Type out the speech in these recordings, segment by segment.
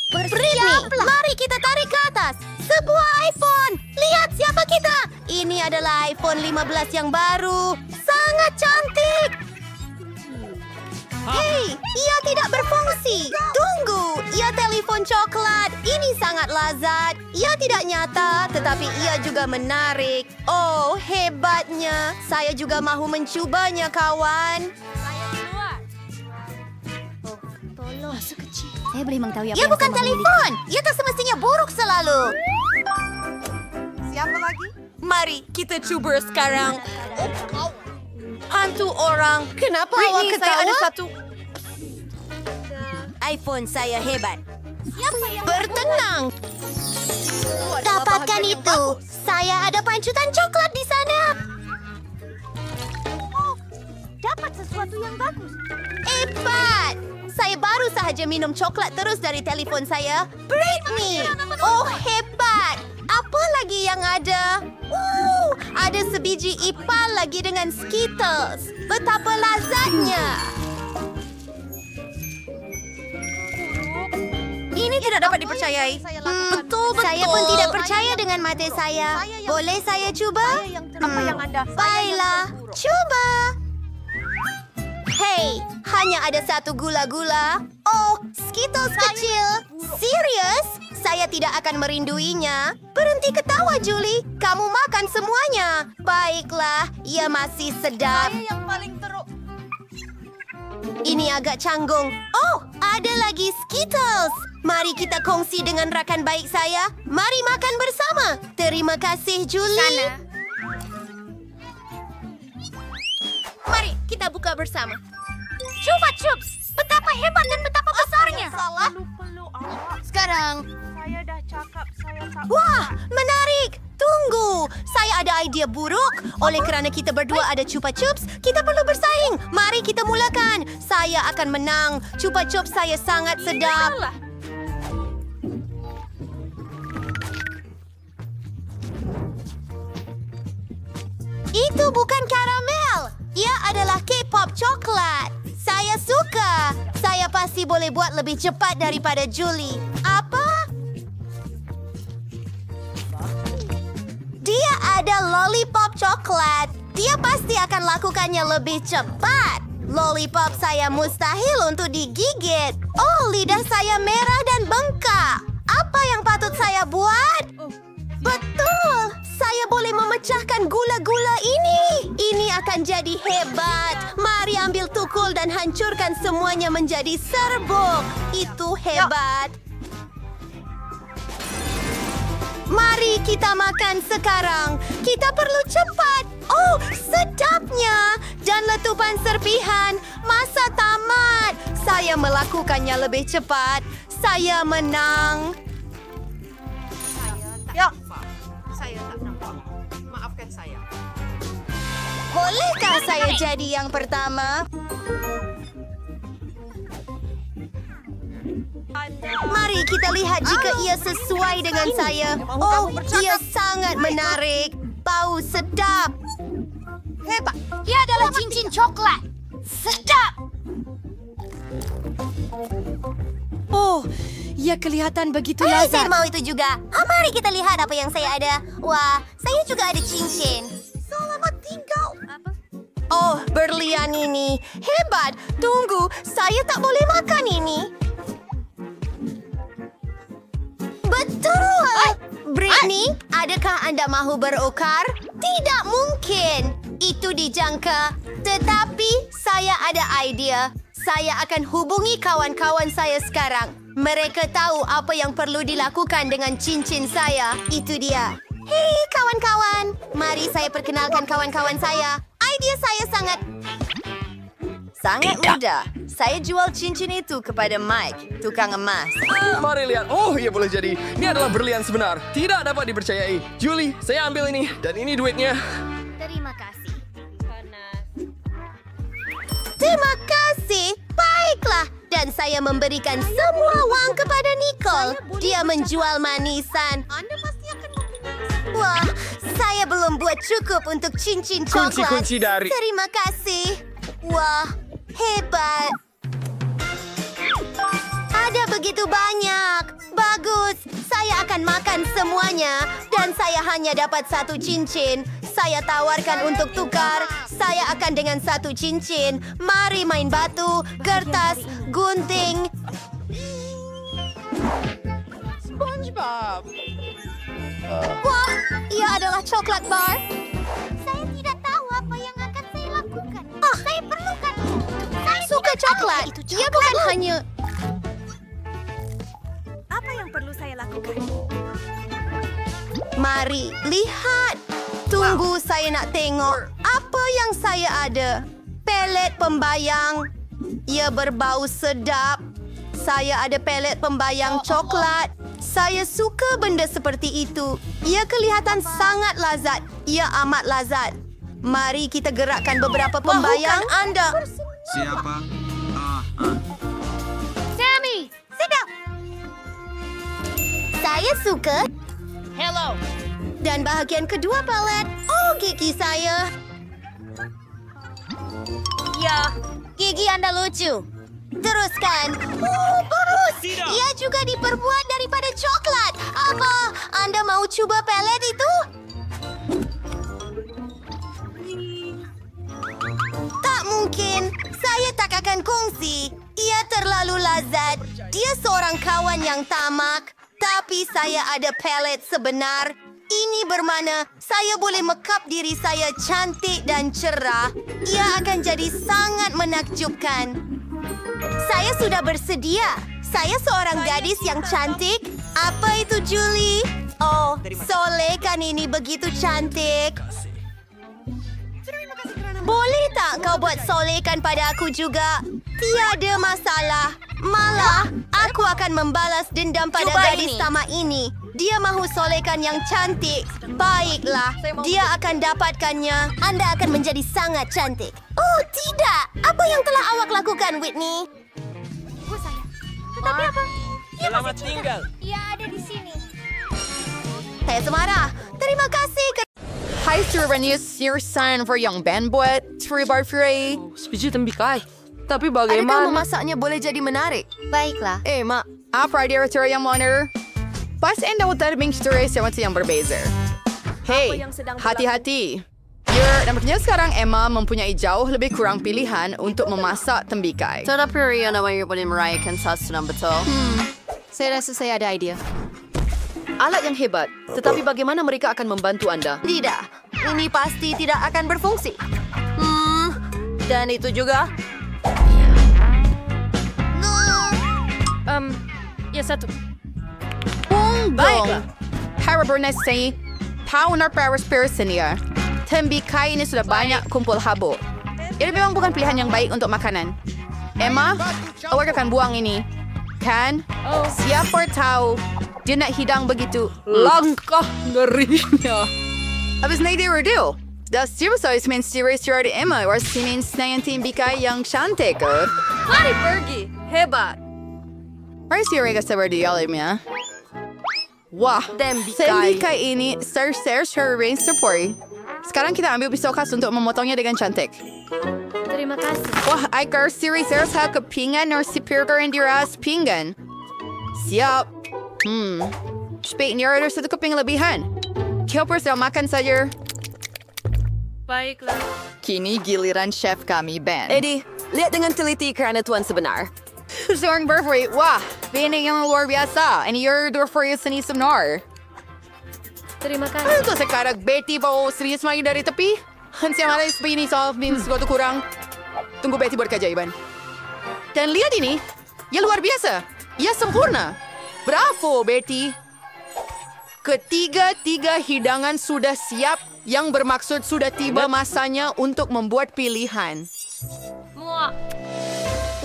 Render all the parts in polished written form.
Britney, mari kita tarik ke atas. Sebuah iPhone. Lihat siapa kita. Ini adalah iPhone 15 yang baru. Sangat cantik. Hei, ia tidak berfungsi. Tunggu, ia telepon coklat. Ini sangat lazat. Ia tidak nyata, tetapi ia juga menarik. Oh, hebatnya. Saya juga mahu mencubanya, kawan. Tolong, sekecil. Saya boleh mengetahui apa Ia yang bukan saya telepon. Ia tak semestinya buruk selalu. Siapa lagi? Mari kita cuba sekarang. Hantu orang. Kenapa Britney, awak ketawa? saya ada satu. iPhone saya hebat. Siapa yang Bertenang. Dapatkan itu. Saya ada pancutan coklat di sana. dapat sesuatu yang bagus? Hebat. Saya baru sahaja minum coklat terus dari telefon saya. Britney. Oh, hebat. Apa lagi yang ada? Ada sebiji ipal lagi dengan Skittles. Betapa lazatnya. Ini tidak dapat dipercayai. Betul. Saya pun tidak percaya dengan mata saya. Boleh saya cuba? Apa yang Anda? Baiklah, coba. Hei, hanya ada satu gula-gula. Oh, Skittles kecil. Serius? Saya tidak akan merinduinya. Berhenti ketawa, Julie. Kamu makan semuanya. Baiklah, ia masih sedap. Saya yang paling teruk. Ini agak canggung. Oh, ada lagi Skittles. Mari kita kongsi dengan rakan baik saya. Mari makan bersama. Terima kasih, Julie. Mari kita buka bersama. Coba Chups, betapa hebat dan betapa besarnya. Salah. Sekarang. Saya dah cakap saya tak. Wah, menarik. Tunggu, saya ada idea buruk. Oleh kerana kita berdua ada Chupa Chups, kita perlu bersaing. Mari kita mulakan. Saya akan menang. Chupa Chups saya sangat sedap. Itu bukan karamel. Ia adalah K-pop coklat. Saya suka. Saya pasti boleh buat lebih cepat daripada Julie. Apa? Dia ada lollipop coklat. Dia pasti akan lakukannya lebih cepat. Lollipop saya mustahil untuk digigit. Oh, lidah saya merah dan bengkak. Apa yang patut saya buat? Betul! Saya boleh memecahkan gula-gula ini. Ini akan jadi hebat. Mari ambil tukul dan hancurkan semuanya menjadi serbuk. Itu hebat. Mari kita makan sekarang. Kita perlu cepat. Oh, sedapnya. Dan letupan serpihan. Masa tamat. Saya melakukannya lebih cepat. Saya menang. Ya. Saya tak nampak. Maafkan saya. Bolehkah saya jadi yang pertama? Mari kita lihat jika ia sesuai dengan saya. Oh, ia sangat menarik. Bau sedap. Hebat. Ia adalah cincin coklat. Sedap. Oh, ia kelihatan begitu Saya lazat. mau itu juga. Mari kita lihat apa yang saya ada. Wah, saya juga ada cincin. Selamat tinggal. Oh, berlian ini. Hebat. Tunggu, saya tak boleh makan ini. Betul! Britney, adakah anda mahu berukar? Tidak mungkin. Itu dijangka. Tetapi saya ada idea. Saya akan hubungi kawan-kawan saya sekarang. Mereka tahu apa yang perlu dilakukan dengan cincin saya. Itu dia. Hei, kawan-kawan. Mari saya perkenalkan kawan-kawan saya. Idea saya sangat mudah. Saya jual cincin itu kepada Mike, tukang emas. Mari lihat. Oh, ia boleh jadi. Ini adalah berlian sebenar. Tidak dapat dipercayai. Julie, saya ambil ini. Dan ini duitnya. Terima kasih. Terima kasih. Baiklah. Dan saya memberikan semua uang kepada Nicole. Dia menjual manisan. Anda pasti akan Wah, saya belum buat cukup untuk cincin coklat. Kunci-kunci dari... Terima kasih. Wah, hebat. Ada begitu banyak. Bagus, saya akan makan semuanya. Dan saya hanya dapat 1 cincin. Saya tawarkan untuk tukar. Saya akan dengan 1 cincin. Mari main batu, kertas, gunting. SpongeBob. Wah, ia adalah coklat bar. Saya tidak tahu apa yang akan saya lakukan. Saya perlukan. Saya Suka tidak coklat. tahu itu Ia bukan hanya... Apa yang perlu saya lakukan? Mari, lihat. Tunggu, saya nak tengok. Apa yang saya ada? Pelet pembayang. Ia berbau sedap. Saya ada pelet pembayang coklat. Saya suka benda seperti itu. Ia kelihatan sangat lazat. Ia amat lazat. Mari kita gerakkan beberapa pembayang. Anda. Siapa? Sammy, sit down. Saya suka. Hello. Dan bahagian kedua pelet. Oh, gigi saya. Ya, gigi Anda lucu. Teruskan. Oh, bagus. Ia juga diperbuat daripada coklat. Apa? Anda mau cuba pelet itu? Tak mungkin. Saya tak akan kongsi. Ia terlalu lazat. Dia seorang kawan yang tamak. Tapi saya ada pelet sebenar. Ini bermakna saya boleh mekap diri saya cantik dan cerah. Ia akan jadi sangat menakjubkan. Saya sudah bersedia. Saya seorang gadis yang cantik. Apa itu, Julie? Oh, Soleh kan ini begitu cantik. Boleh tak kau buat solekan pada aku juga? Tiada masalah. Malah, aku akan membalas dendam pada Cuba gadis ini. tamak ini. Dia mahu solekan yang cantik. Baiklah, dia akan dapatkannya. Anda akan menjadi sangat cantik. Oh, tidak. Apa yang telah awak lakukan, Whitney? Tetapi apa? Selamat tinggal. Ia ada di sini. Saya semarah. Terima kasih. Hi, Sirenius. Your son for young Ben buat Bar Free. Sebiji tembikai. Tapi Adakah bagaimana? memasaknya boleh jadi menarik? Baiklah. Mak. Apa director yang monitor? Pas enda utar bing story sama yang berbeza. Hey, hati-hati. Nampaknya sekarang Emma mempunyai jauh lebih kurang pilihan untuk memasak tembikai. Tetapi Ria namanya boleh merayakan sasaran betul. Saya rasa saya ada idea. Alat yang hebat, tetapi bagaimana mereka akan membantu anda? Tidak. Ini pasti tidak akan berfungsi. Dan itu juga. Ya satu. Baiklah. Para bernasai, tahu na para persenia. Tembikai ini sudah banyak kumpul habuk. Ini memang bukan pilihan yang baik untuk makanan. Emma, awak akan buang ini. Kan? Siapa tahu dia nak hidang begitu. Langkah ngerinya. Habis na dia redo. Dah siapa saya main series dari Emma or simin snayan tembikai yang cantik ke? Mari pergi. Hebat. Mari siapa ka sabar di alim ya? Wah, tembikai ini ser-ser range support. Sekarang kita ambil pisau khas untuk memotongnya dengan cantik. Terima kasih. Wah, aikar series sa kepingan or si Pirger diras pinggan. Siap. Spek ni order satu keping lebihan. Kyoper sedang makan saja. Baiklah. Kini giliran chef kami, Ben. Eddie, lihat dengan teliti kerana tuan sebenar. Seorang berfree. Wah, ini yang luar biasa. Ini order for you seni sebenar. Terima kasih. Ano to sa karag Betty pa o serius magi dari tepi? Hansiya malay spini sa min sesuatu kurang. Tunggu Betty buat keajaiban. Dan lihat ini, ya luar biasa. Ya sempurna. Bravo, Betty. Ketiga-tiga hidangan sudah siap, yang bermaksud sudah tiba masanya untuk membuat pilihan. Muak.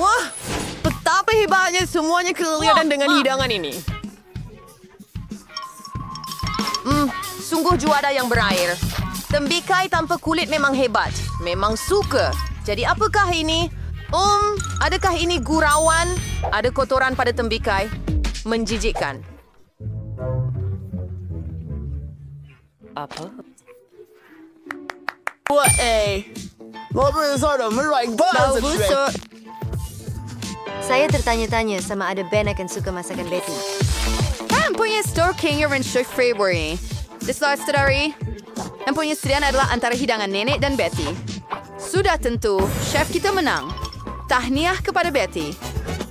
Wah, betapa hebatnya semuanya kelihatan dengan hidangan ini. Sungguh juara yang berair. Tembikai tanpa kulit memang hebat. Memang suka. Jadi apakah ini? Adakah ini gurauan? Ada kotoran pada tembikai? Menjijikkan. Apa? Saya tertanya-tanya sama ada Ben akan suka masakan Betty. Ang punya store Kenya dan Chef February. Di saudari, ang punya sediaan adalah antara hidangan nenek dan Betty. Sudah tentu, chef kita menang. Tahniah kepada Betty.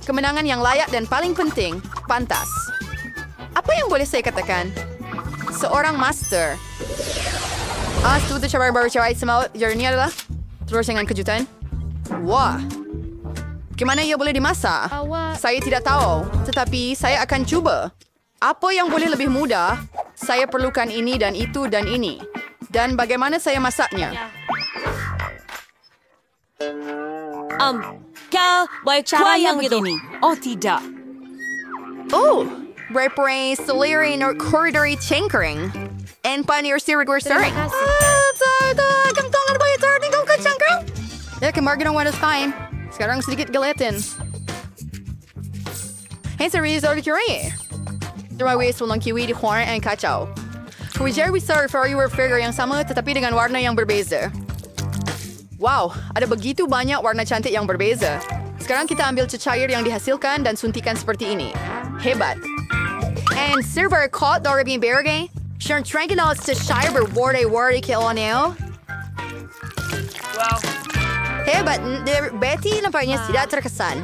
Kemenangan yang layak dan paling penting, pantas. Apa yang boleh saya katakan? Seorang master. Setelah cabar baru cawai semua ini adalah terus dengan kejutan. Wah. Gimana ia boleh dimasak? Saya tidak tahu, tetapi saya akan cuba. Apa yang boleh lebih mudah? Saya perlukan ini dan itu dan ini. Dan bagaimana saya masaknya? Kau boleh cara yang begini. Oh, tidak. Oh, berperai seleri nor koridori cengkering. And panir sirigur sering. Terima kasih. Gantangan ba ito? Tinggal ka cengkering? Ya, kemarin ng wadas time. Sekarang sedikit gelatin. Hey, serius order curry. Termawis walang kiwi di horn and kacau. Kuwijar bisa refer figure yang sama tetapi dengan warna yang berbeza. Wow, ada begitu banyak warna cantik yang berbeza. Sekarang kita ambil cecair yang dihasilkan dan suntikan seperti ini. Hebat. And server caught dari berge. Sure, tranquilo cecair berwarna-warni kiloneo. Wow. Hebat, Betty nampaknya tidak terkesan.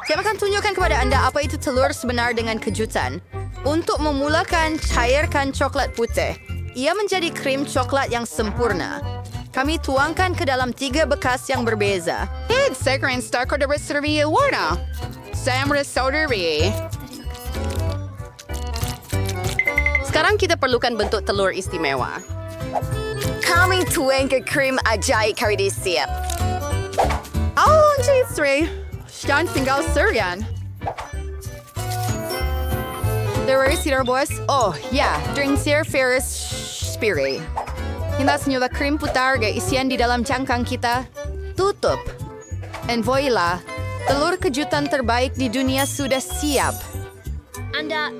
Saya akan tunjukkan kepada Anda apa itu telur sebenar dengan kejutan. Untuk memulakan, cairkan coklat putih. Ia menjadi krim coklat yang sempurna. Kami tuangkan ke dalam 3 bekas yang berbeza. Sekarang start ko dapat servi warna. Saya merasoderi. Sekarang kita perlukan bentuk telur istimewa. Kami tuang ke krim ajaib kari siap. Oh, J3. Sekarang tinggal serian. Dari sir bos. Oh, ya. Drink sir Ferris Spirit. Hintas nyo la krim putar ga isian di dalam cangkang kita. Tutup. And voila. Telur kejutan terbaik di dunia sudah siap. Anda...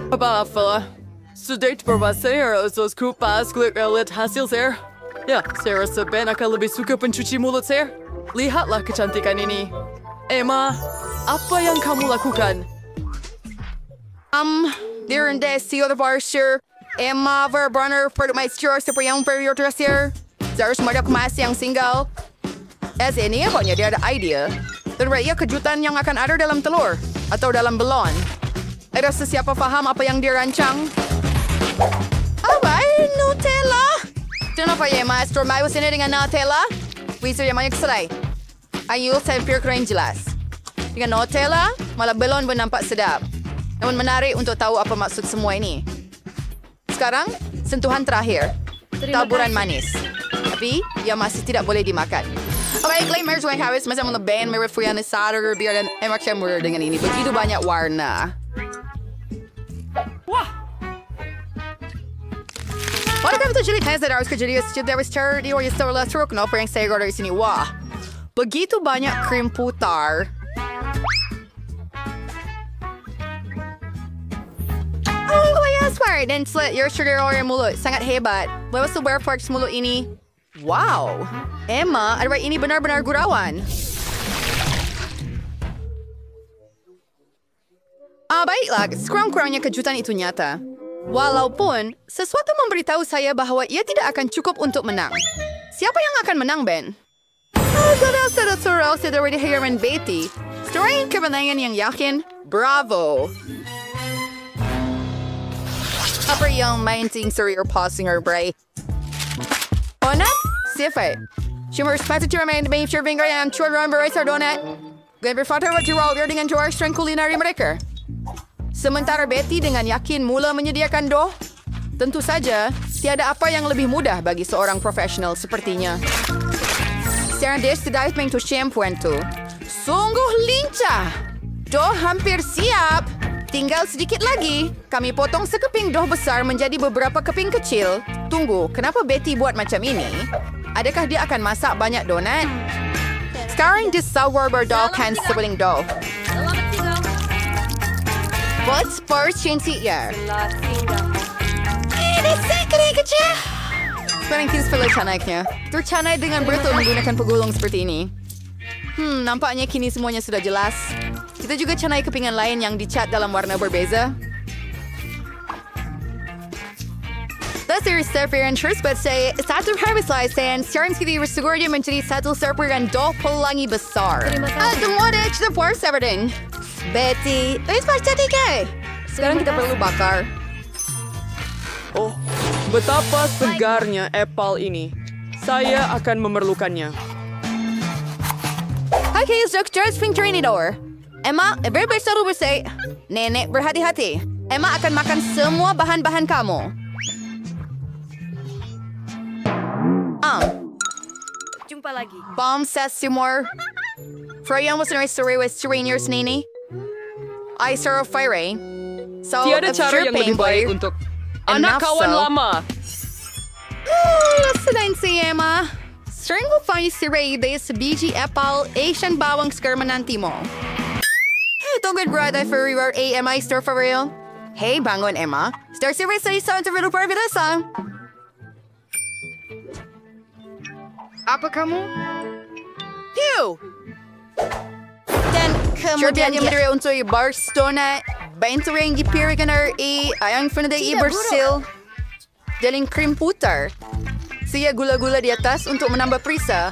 Apa, fella? Sudah berbahasa saya esos kupas klik lihat hasil saya. Ya, saya rasa Ben akan lebih suka pencuci mulut saya. Lihatlah kecantikan ini. Emma, apa yang kamu lakukan? Dirende siyo the barsher. Emma Verbrunner Permaestro seperti yang periodisir. Saya harus madak mas yang single. Ini apanya dia ada idea. Terbaik kejutan yang akan ada dalam telur atau dalam belon. Ada sesiapa faham apa yang dirancang? Apa? Nutella? Kenapa ya, Master? Mau sini dengan Nutella? Wizard yang banyak selai. Ayo, saya pikir jelas. Dengan Nutella, malah belon pun nampak sedap. Namun menarik untuk tahu apa maksud semua ini. Sekarang, sentuhan terakhir. Taburan manis. Tapi, ia masih tidak boleh dimakan. Okay, Glamour Joy Harris, masih mga band, may refuyan ni Sarah Rubier, dan emak siya murder dengan ini. Begitu banyak warna. Wah! Wala kami ito, Julie, kaya sa daros ka, Julie, there was charity or you still last rook, no? Parang sa order sini, wah. Begitu banyak krim putar. Oh, kaya smart. Dan slit your sugar or your mulut. Sangat hebat. Bawas sa wear parks mulut ini. Wow. Emma, ano ba ini benar-benar gurauan? Baiklah, kurang-kurangnya kejutan itu nyata. Walaupun, sesuatu memberitahu saya bahwa ia tidak akan cukup untuk menang. Siapa yang akan menang, Ben? Saudara-saudara dari Herman Betty. Story kemenangan yang yakin? Bravo! Apa yang main ting seri or passing or break? Ona? Siapa? Cuma sepatu cuma main demi finger yang children berai sardonat. Gaya berfoto berjual dengan jual strength kulinari mereka. Sementara Betty dengan yakin mula menyediakan dough. Tentu saja, tiada apa yang lebih mudah bagi seorang profesional sepertinya. Sekarang dia sudah menyentuh shampoo itu. Sungguh lincah. Dough hampir siap. Tinggal sedikit lagi. Kami potong sekeping dough besar menjadi beberapa keping kecil. Tunggu, kenapa Betty buat macam ini? Adakah dia akan masak banyak donat? Sekarang disawar berdolkan sebeling dough. Buat first ya. Ini sekali kecil. Sekarang kita pilih canaknya. Tercanai dengan betul menggunakan pegulung seperti ini. Nampaknya kini semuanya sudah jelas. Kita juga canai kepingan lain yang dicat dalam warna berbeza. Dari server yang tersebut saya satu hari selesai dan sekarang kita bersyukur dia menjadi satu server yang 2 pelangi besar. Semua ada kita puas everything. Betty, ini cantik kan? Sekarang kita perlu bakar. Oh, betapa segarnya apple ini. Saya akan memerlukannya. Okay, dokter pintuin door. Emma, berbesar bersih. Nenek berhati-hati. Emma akan makan semua bahan-bahan kamu. Jumpa lagi. Bomb says Seymour. Freya was in a story with strangers, Nini. I saw a fire. So, Tiada cara yang lebih baik untuk anak kawan lama. Selain si Emma, sering ko find si Ray sa biji apple Asian bawang sekarang menanti mo. Tunggu brother for your AMI store for real. Hey, bangun Emma. Star si Ray sa isang terlalu pervidasa. Apa kamu? Pew! Dan kemudian yang mendari untuk Barcelona, 20 ring dipirikan ayang finada bersil. Daling krim putar. Siya gula-gula di atas untuk menambah perisa.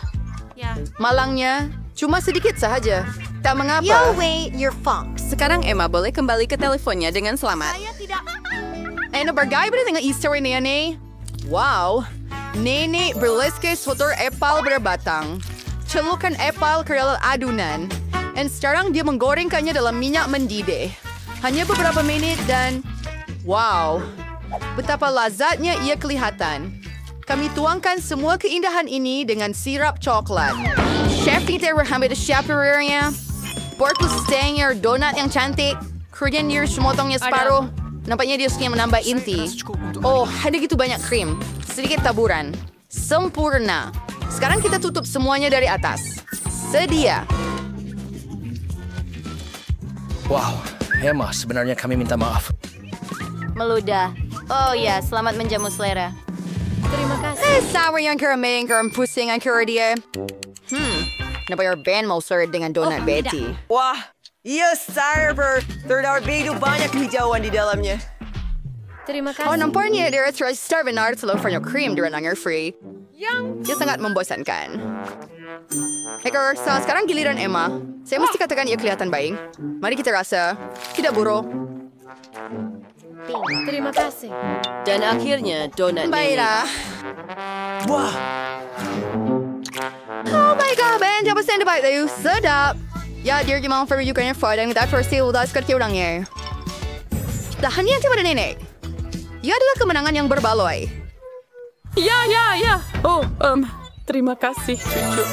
Malangnya cuma sedikit sahaja. Tak mengapa. You wait your fox. Sekarang Emma boleh kembali ke teleponnya dengan selamat. Saya tidak... Ano bagay ba dengan history niya ni? Wow! Nene berleskes motor apple berbatang. Celukan apple ke dalam adunan. And sekarang dia menggorengkannya dalam minyak mendidih. Hanya beberapa menit dan... Wow! Betapa lazatnya ia kelihatan. Kami tuangkan semua keindahan ini dengan sirap coklat. Chef kita berhambat chaperernya. Pork stengnya donat yang cantik. Kemudian dia semotongnya separuh. Nampaknya dia suka menambah inti. Oh, ada gitu banyak krim. Sedikit taburan. Sempurna. Sekarang kita tutup semuanya dari atas. Sedia. Wow, Emma, sebenarnya kami minta maaf. Meludah. Oh ya, selamat menjamu selera. Terima kasih. Sour yang keraming, keram pusing ang kira dia. Nabayar band mau sir dengan donut Betty. Wah, iya server. Terdapat begitu banyak hijauan di dalamnya. Terima kasih. Oh, nampaknya dia terus starvenar telur for your cream during ang free. Dia sangat membosankan. Hacker, so sekarang giliran Emma. Saya mesti katakan ia kelihatan baik. Mari kita rasa. Tidak buruk. Terima kasih. Dan akhirnya donat Baiklah. Wah, Oh my god, Ben. Siapa send baik tayo? Sedap. Ya, dia gimana for you kanya for dan kita first deal dah sekat orangnya. Tahan yang tiba nenek. Ia adalah kemenangan yang berbaloi. Ya. Oh, terima kasih, cucu.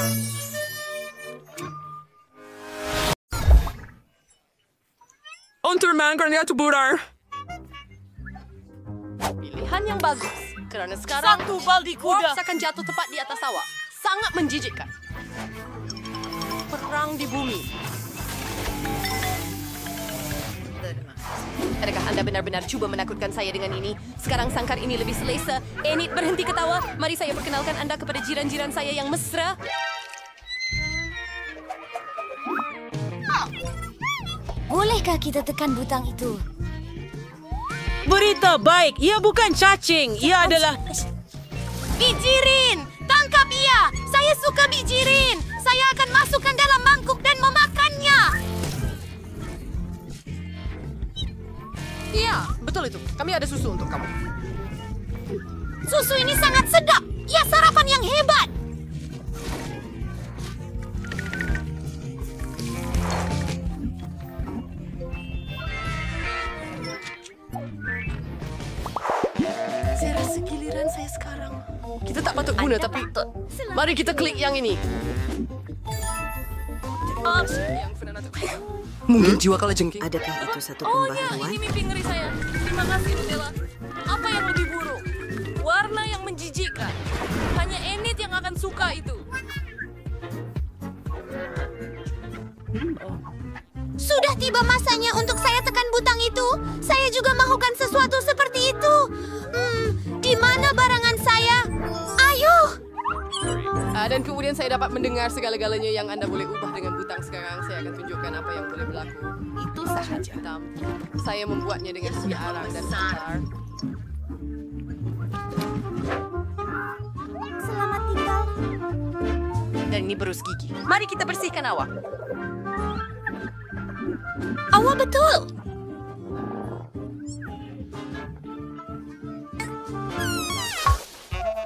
Untuk mangkanya tu burar. Pilihan yang bagus. Kerana sekarang satu baldi kuda akan jatuh tepat di atas awak. Sangat menjijikkan. Perang di bumi. Adakah anda benar-benar cuba menakutkan saya dengan ini? Sekarang sangkar ini lebih selesa. Enid berhenti ketawa. Mari saya perkenalkan anda kepada jiran-jiran saya yang mesra. Bolehkah kita tekan butang itu? Berita baik, ia bukan cacing. Ia adalah... Bijirin! Tangkap ia! Saya suka bijirin! Saya akan masukkan dalam mangkuk dan memakannya! Iya, betul itu. Kami ada susu untuk kamu. Susu ini sangat sedap! Ia sarapan yang hebat! Saya rasa giliran saya sekarang. Kita tak patut guna, tapi... Mari kita klik yang ini. mungkin jiwa kalajengking. Adakah itu satu Oh ya, pembaharuan? ini mimpi ngeri saya. Terima kasih, Nutella. Apa yang lebih buruk? Warna yang menjijikkan. Hanya Enid yang akan suka itu. Sudah tiba masanya untuk saya tekan butang itu. Saya juga mahukan sesuatu seperti itu. Di mana barangan saya? Ayo! Ada Dan kemudian saya dapat mendengar segala-galanya yang Anda boleh ubah dengan butang sekarang. Saya akan tunjukkan apa yang boleh berlaku. Itu sahaja. Saya membuatnya dengan siaran dan sitar. Selamat tinggal. Dan ini berus gigi. Mari kita bersihkan awak. Awak betul.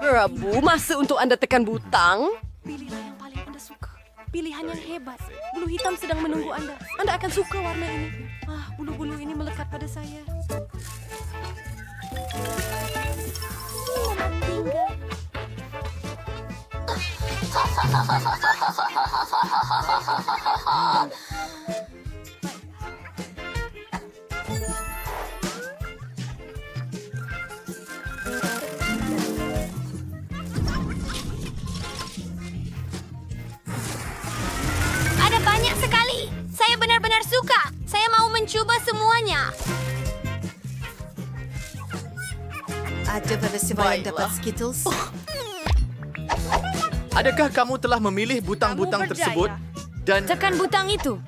Rabu, masa untuk Anda tekan butang. Pilihlah yang paling Anda suka. Pilihan yang hebat. Bulu hitam sedang menunggu Anda. Anda akan suka warna ini. Bulu-bulu ini melekat pada saya. Selamat tinggal. Ada banyak sekali. Saya benar-benar suka. Saya mau mencoba semuanya. Ada festival yang dapat Skittles? Adakah kamu telah memilih butang-butang tersebut? Dan Tekan butang itu.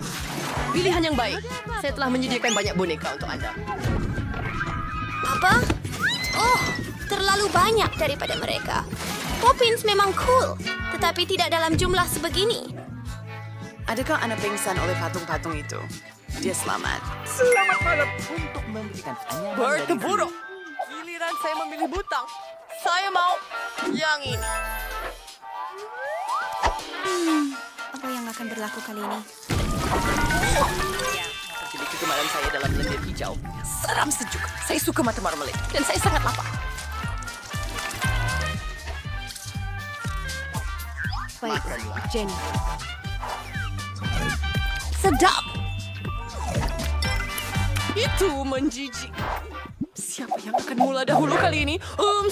Pilihan yang baik. Saya telah menyediakan banyak boneka untuk Anda. Apa? Oh, terlalu banyak daripada mereka. Poppins memang cool, tetapi tidak dalam jumlah sebegini. Adakah Anda pingsan oleh patung-patung itu? Dia selamat. selamat malam untuk memberikan pertanyaan. Bertemburuk. Giliran saya memilih butang. Saya mau yang ini. Apa yang akan berlaku kali ini? Jadi kegemaran saya dalam lendir hijau. Seram sejuk. Saya suka mata marmalade. Dan saya sangat lapar. Baik, Jenny. Sedap. Itu menjijik. Siapa yang akan mula dahulu kali ini?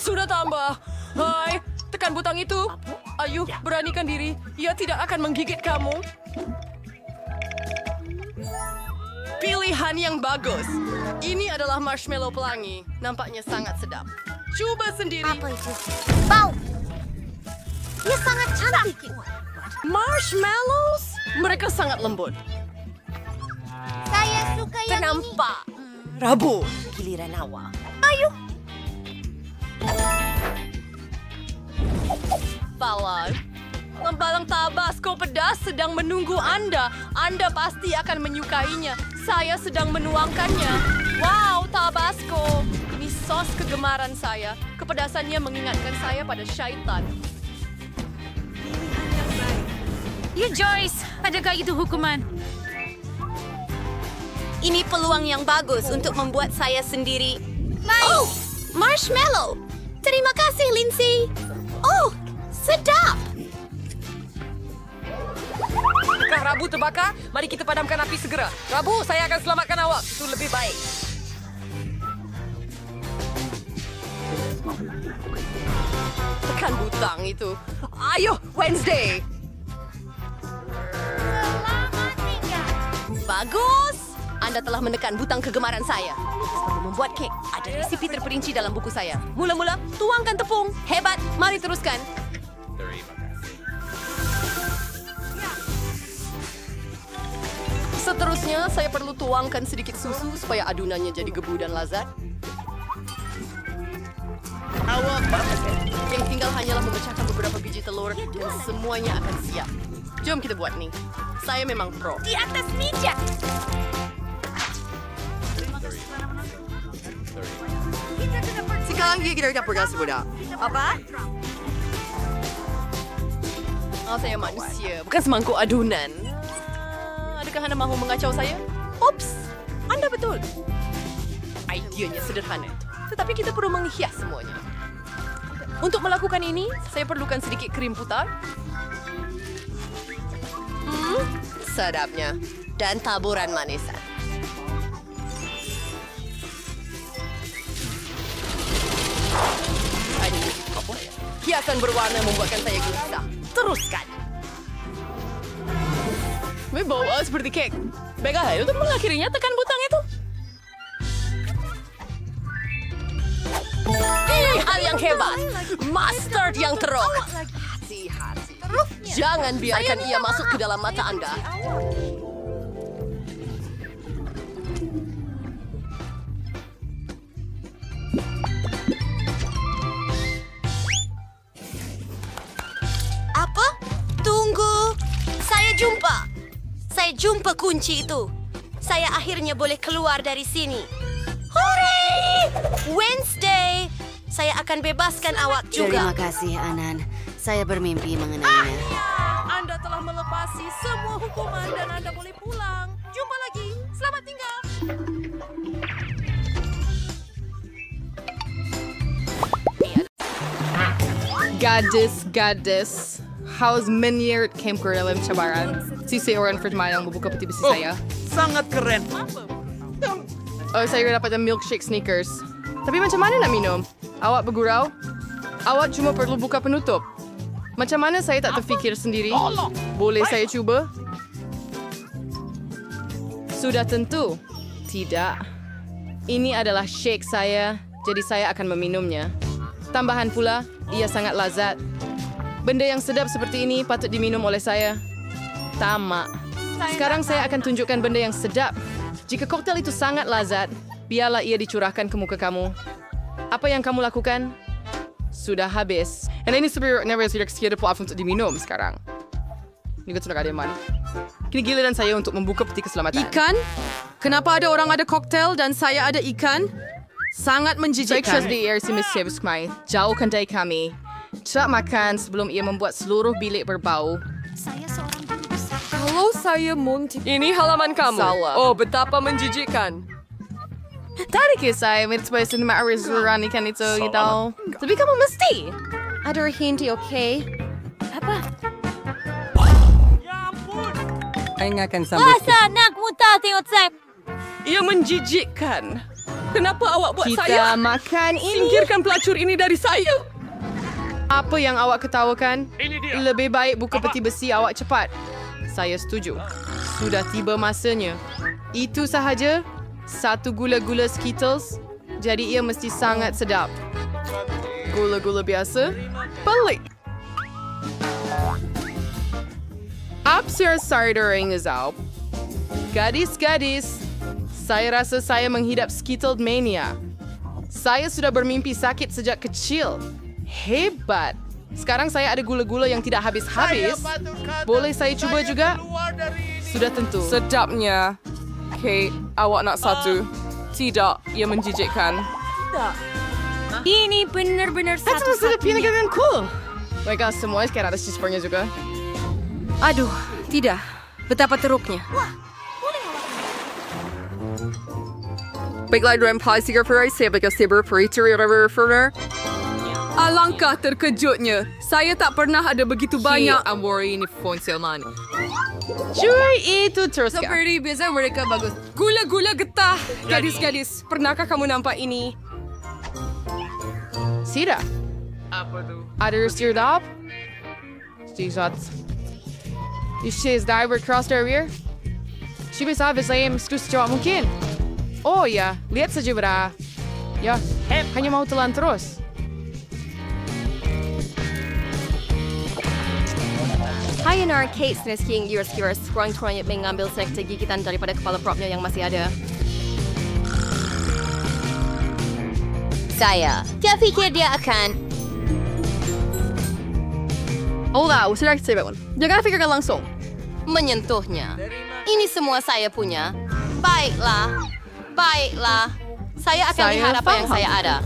Sudah tambah. Hai, tekan butang itu. Ayo, beranikan diri. Ia tidak akan menggigit kamu. Pilihan yang bagus. Ini adalah marshmallow pelangi. Nampaknya sangat sedap. Coba sendiri. Apa itu? Bau. Dia sangat cantik. Marshmallows? Mereka sangat lembut. Saya suka yang Kenapa? Rabu, giliran awak. Ayo. Balan. Lembalang Tabasco pedas sedang menunggu Anda. Anda pasti akan menyukainya. Saya sedang menuangkannya. Wow, Tabasco. Ini sos kegemaran saya. Kepedasannya mengingatkan saya pada syaitan. Ya, Joyce. Adakah itu hukuman? Ini peluang yang bagus untuk membuat saya sendiri. Oh, marshmallow. Terima kasih, Lindsay. Oh, sedap. Apakah Rabu terbakar? Mari kita padamkan api segera. Rabu, saya akan selamatkan awak. Itu lebih baik. Tekan butang itu. Ayo, Wednesday. Selamat tinggal. Bagus. Anda telah menekan butang kegemaran saya. Sebelum membuat kek, ada resipi terperinci dalam buku saya. Mula-mula, tuangkan tepung. Hebat. Mari teruskan. Seterusnya, saya perlu tuangkan sedikit susu supaya adunannya jadi gebu dan lazat. Awak banget ya. Yang tinggal hanyalah memecahkan beberapa biji telur dan semuanya akan siap. Jom kita buat nih. Saya memang pro. Di atas meja. Sekarang kita dapat pergi semudah. Apa? Oh, saya manusia, bukan semangkuk adunan. Adakah Anda mahu mengacau saya? Ups, Anda betul. Idenya sederhana, tetapi kita perlu menghias semuanya. Untuk melakukan ini, saya perlukan sedikit krim putar. Sedapnya. Dan taburan manisan. Hiasan berwarna membuatkan saya gelisah. Teruskan. Bau seperti kek. Baiklah, untuk mengakhirinya tekan butang itu. Hal yang hebat. Mustard yang teruk. Hati-hati. hurufnya. Jangan biarkan ia masuk ke dalam mata Anda. Apa? Tunggu. Saya jumpa kunci itu. Saya akhirnya boleh keluar dari sini. Hooray! Wednesday. Saya akan bebaskan awak juga. Terima kasih, Anan. Saya bermimpi mengenainya. Anda telah melepasi semua hukuman dan Anda boleh pulang. Jumpa lagi. Selamat tinggal. Gadis. How's Menier came ke dalam cabaran? Si seorang firman yang membuka peti besi saya. Sangat keren. Oh, saya dapat milkshake Snickers. Tapi macam mana nak minum? Awak bergurau? Awak cuma perlu buka penutup. Macam mana saya tak terfikir sendiri? Boleh saya cuba? Sudah tentu. Tidak. Ini adalah shake saya, jadi saya akan meminumnya. Tambahan pula, ia sangat lazat. Benda yang sedap seperti ini patut diminum oleh saya. Tamak. Sekarang saya akan tunjukkan benda yang sedap. Jika koktel itu sangat lazat, biarlah ia dicurahkan ke muka kamu. Apa yang kamu lakukan? Sudah habis. Dan ini sebenarnya sudah sekian platform untuk diminum sekarang. Ini sudah keadaan. Kini giliran saya untuk membuka peti keselamatan. Ikan? Kenapa ada orang ada koktel dan saya ada ikan? Sangat menjijikkan. Saya di RC Miss Chavis Mai. Jauhkan dari kami. Tidak makan sebelum ia membuat seluruh bilik berbau. Saya seorang guru besar. Kalau saya monti... Ini halaman kamu. Salah. Oh, betapa menjijikkan. Tadi kisah saya supaya sinema restoran ikan itu gitu. Tapi kamu mesti. Ada hindi, okay? Apa? Saya akan sambut. Masa nak muntah tengok saya. Ia menjijikkan. Kenapa awak buat Kita saya? makan ini. Singkirkan pelacur ini dari saya. Apa yang awak ketawakan? Lebih baik buka peti besi awak cepat. Saya setuju. Sudah tiba masanya. Itu sahaja. Satu gula-gula Skittles. Jadi ia mesti sangat sedap. Gula-gula biasa? Pelik. Upstairs soldering is out. Gadis-gadis, saya rasa saya menghidap Skittle Mania. Saya sudah bermimpi sakit sejak kecil. Hebat. Sekarang saya ada gula-gula yang tidak habis-habis. Boleh saya cuba juga? Sudah tentu. Sedapnya. Kate, awak nak satu. Tidak, ia menjijikkan. Ini benar-benar satu-satunya. Itu cool. Mereka semua sekarang ada cheeseburgernya juga. Aduh, tidak. Betapa teruknya. Baiklah, Dram Pie Seeker Ferry, saya bakal saber Peritri River. Alangkah terkejutnya. Saya tak pernah ada begitu banyak. I'm worried ini phone Selman. Cuy, itu terus kah? Seperti biasa mereka bagus. Gula-gula getah. Gadis-gadis, pernahkah kamu nampak ini? Tidak. Apa tu? Ada stirred up? Stisat. She is diver cross the rear. She bisa saya mesti secepat mungkin. Oh ya, lihat saja berah. Ya, hanya mau telan terus. Hai Anar, Kate Sniski yang Euros kurang-kurangnya mengambil sekte gigitan daripada kepala propnya yang masih ada. Dia fikir dia akan... Hola, sudah saya bangun. Jangan fikirkan langsung. menyentuhnya. Ini semua saya punya. Baiklah. Saya akan lihat apa yang saya ada.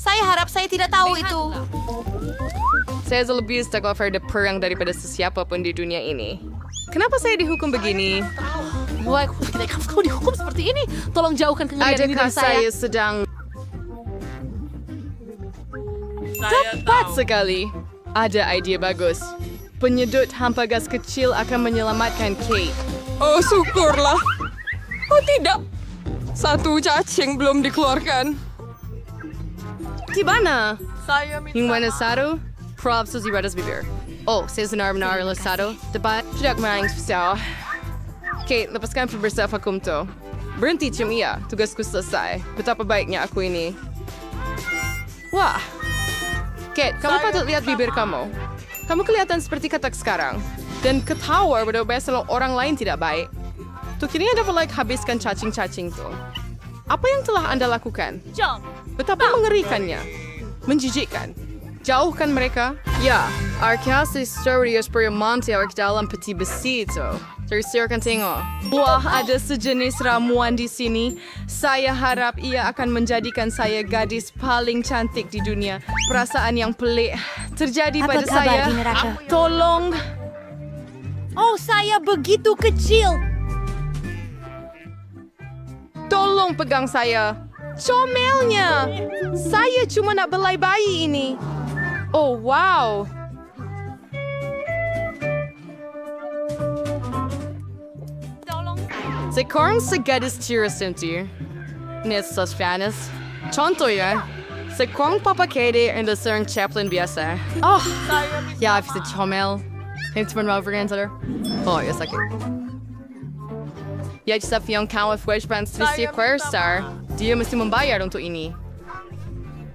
Saya harap saya tidak tahu itu. Saya lebih takut pada perang daripada sesiapa pun di dunia ini. Kenapa saya dihukum begini? Wah, kamu dihukum seperti ini. Tolong jauhkan kengerian ini dari saya. Saya sedang... Tepat sekali. Ada ide bagus. Penyedut hampa gas kecil akan menyelamatkan Kate. Oh, syukurlah. Oh, tidak. Satu cacing belum dikeluarkan. Di mana? Saya minta... Yang mana satu? Props di ratas bibir. Oh, saya benar-benar satu. Dapat tidak main spesial. Kate, lepaskan pembersih vakum tu. Berhenti cium ia. Tugasku selesai. Betapa baiknya aku ini. Wah. Kate, kamu patut lihat bibir kamu. Kamu kelihatan seperti katak sekarang. Dan ketawa biasa orang lain tidak baik. Tu kini Anda boleh habiskan cacing-cacing tu. Apa yang telah Anda lakukan? Betapa mengerikannya. Menjijikkan. Jauhkan mereka. Ya, arkasi serius bermanti ke dalam peti besi itu. Tersiarkan tengok. Wah, ada sejenis ramuan di sini. Saya harap ia akan menjadikan saya gadis paling cantik di dunia. Perasaan yang pelik terjadi pada saya. Tolong. Oh, saya begitu kecil. Tolong pegang saya. Comelnya. Saya cuma nak belai bayi ini. Oh, wow. Sekarang segadis tiras nanti. Nesas fanas. Contoh ya. Sekarang Papa Katie anda seorang chaplain biasa. Oh, ya, bisa comel. Yang cuma mau bergantung. Oh, ya sakit. Ya, jika yang kawan flashband sedisi Star, dia mesti membayar untuk ini.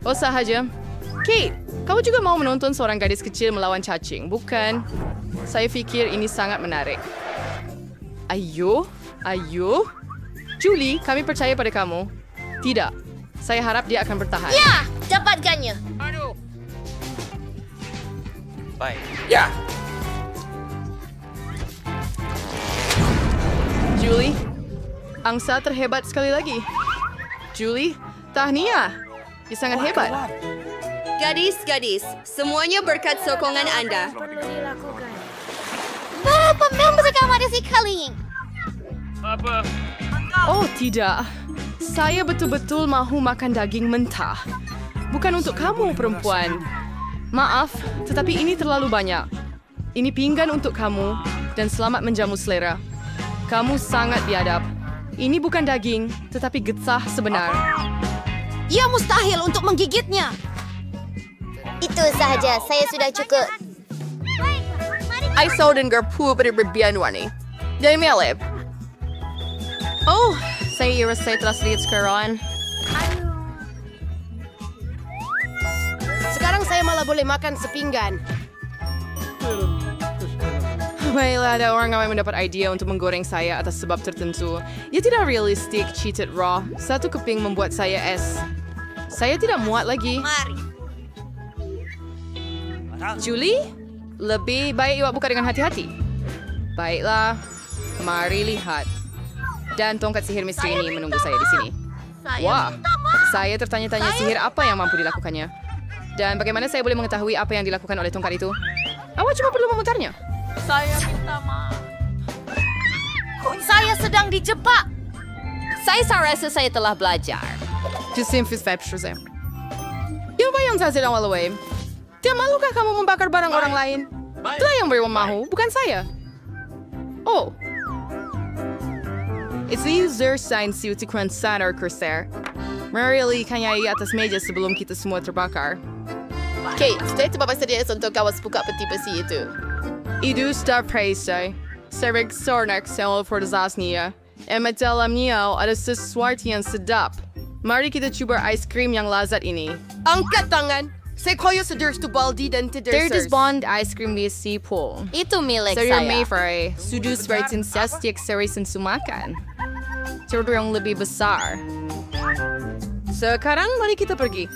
Oh, sahaja. Kate, kamu juga mau menonton seorang gadis kecil melawan cacing, bukan? Saya fikir ini sangat menarik. Ayo. Julie, kami percaya pada kamu. Tidak. Saya harap dia akan bertahan. Ya, dapatkannya. Baik. Ya. Julie, angsa terhebat sekali lagi. Julie, tahniah. Dia sangat hebat. Gadis-gadis, semuanya berkat sokongan Anda. Berapa memberi kamu ada si Kaling? Oh, tidak. Saya betul-betul mahu makan daging mentah. Bukan untuk kamu, perempuan. Maaf, tetapi ini terlalu banyak. Ini pinggan untuk kamu dan selamat menjamu selera. Kamu sangat biadab. Ini bukan daging, tetapi getah sebenar. Ia mustahil untuk menggigitnya. Itu sahaja, saya sudah cukup. I saw dan garpu pada berbian warni. Jadi melep. Oh, saya ira saya telah sedikit sekarang. Sekarang saya malah boleh makan sepinggan. Baiklah, ada orang yang mendapat idea untuk menggoreng saya atas sebab tertentu. Ia tidak realistik, cheated raw. Satu keping membuat saya es. Saya tidak muat lagi. Mari. Julie, lebih baik awak buka dengan hati-hati. Baiklah, mari lihat. Dan tongkat sihir misteri ini menunggu saya di sini. Wah, saya tertanya-tanya sihir apa yang mampu dilakukannya. Dan bagaimana saya boleh mengetahui apa yang dilakukan oleh tongkat itu? Awak cuma perlu memutarnya. Saya minta maaf. Saya sedang dijebak. Saya rasa saya telah belajar. Jisim Fitzpatrick. Yang bayang saya sedang walaway. Tidak malukah kamu membakar barang orang lain? Itulah yang beri mahu, bukan saya. Oh. It's the user sign siutikuan sanar kurser. Merili kanyai atas meja sebelum kita semua terbakar. Kate, saya tidak bersedia untuk kawas buka peti besi itu. Itu star praise saya. Serik sornak sel for desasnia. Emat dalamnya ada sesuatu yang sedap. Mari kita coba ice cream yang lazat ini. Angkat tangan. Saya koyo seders tu baldi dan tidak There is bond ice cream di Seapool. Itu milik Saya saya. Mayfrey, sudus beritin sestiak seri sensumakan. Cerita yang lebih besar. Sekarang mari kita pergi.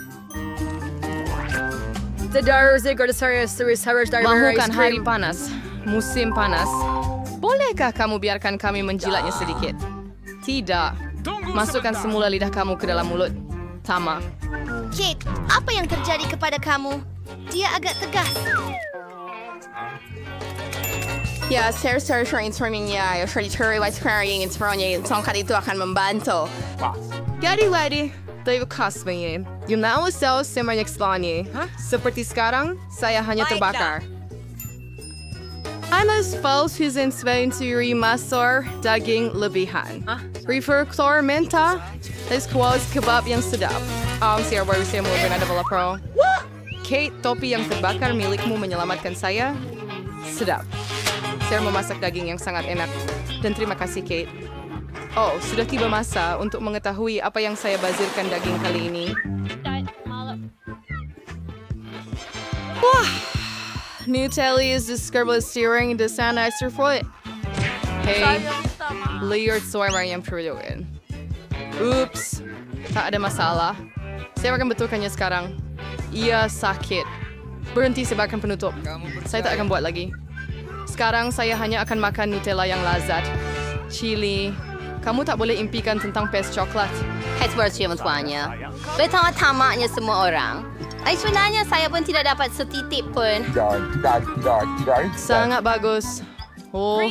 Mahukan hari panas, musim panas. Bolehkah kamu biarkan kami menjilatnya sedikit? Tidak. Masukkan semula lidah kamu ke dalam mulut. Tama. Kate, apa yang terjadi kepada kamu? Dia agak tegas. Ya, saya transformingnya. Saya white yang tongkat itu akan membantu. Gadi-wadi, tayo kasmayin. Yung nausaw sa mga ekslani. Seperti sekarang, saya hanya terbakar. Anas false husin svein suri masor daging lebihan. Refer chlor menta, esquos kebab yang sedap. Siya baru saya mulai bernada pro. Kate, topi yang terbakar milikmu menyelamatkan saya. Sedap. Saya memasak daging yang sangat enak. Dan terima kasih, Kate. Oh, sudah tiba masa untuk mengetahui apa yang saya bazirkan daging kali ini. Wah, Nutella is the scribble steering the sound extra foot. Hey, layered soy yang perluin. Oops, tak ada masalah. Saya akan betulkannya sekarang. Ia sakit. Berhenti sebagai penutup. Saya tak akan buat lagi. Sekarang saya hanya akan makan Nutella yang lazat. Chili, kamu tak boleh impikan tentang pes coklat. Seperti tuannya. Betapa tamaknya semua orang. Sebenarnya saya pun tidak dapat setitik pun. Sangat bagus. Oh,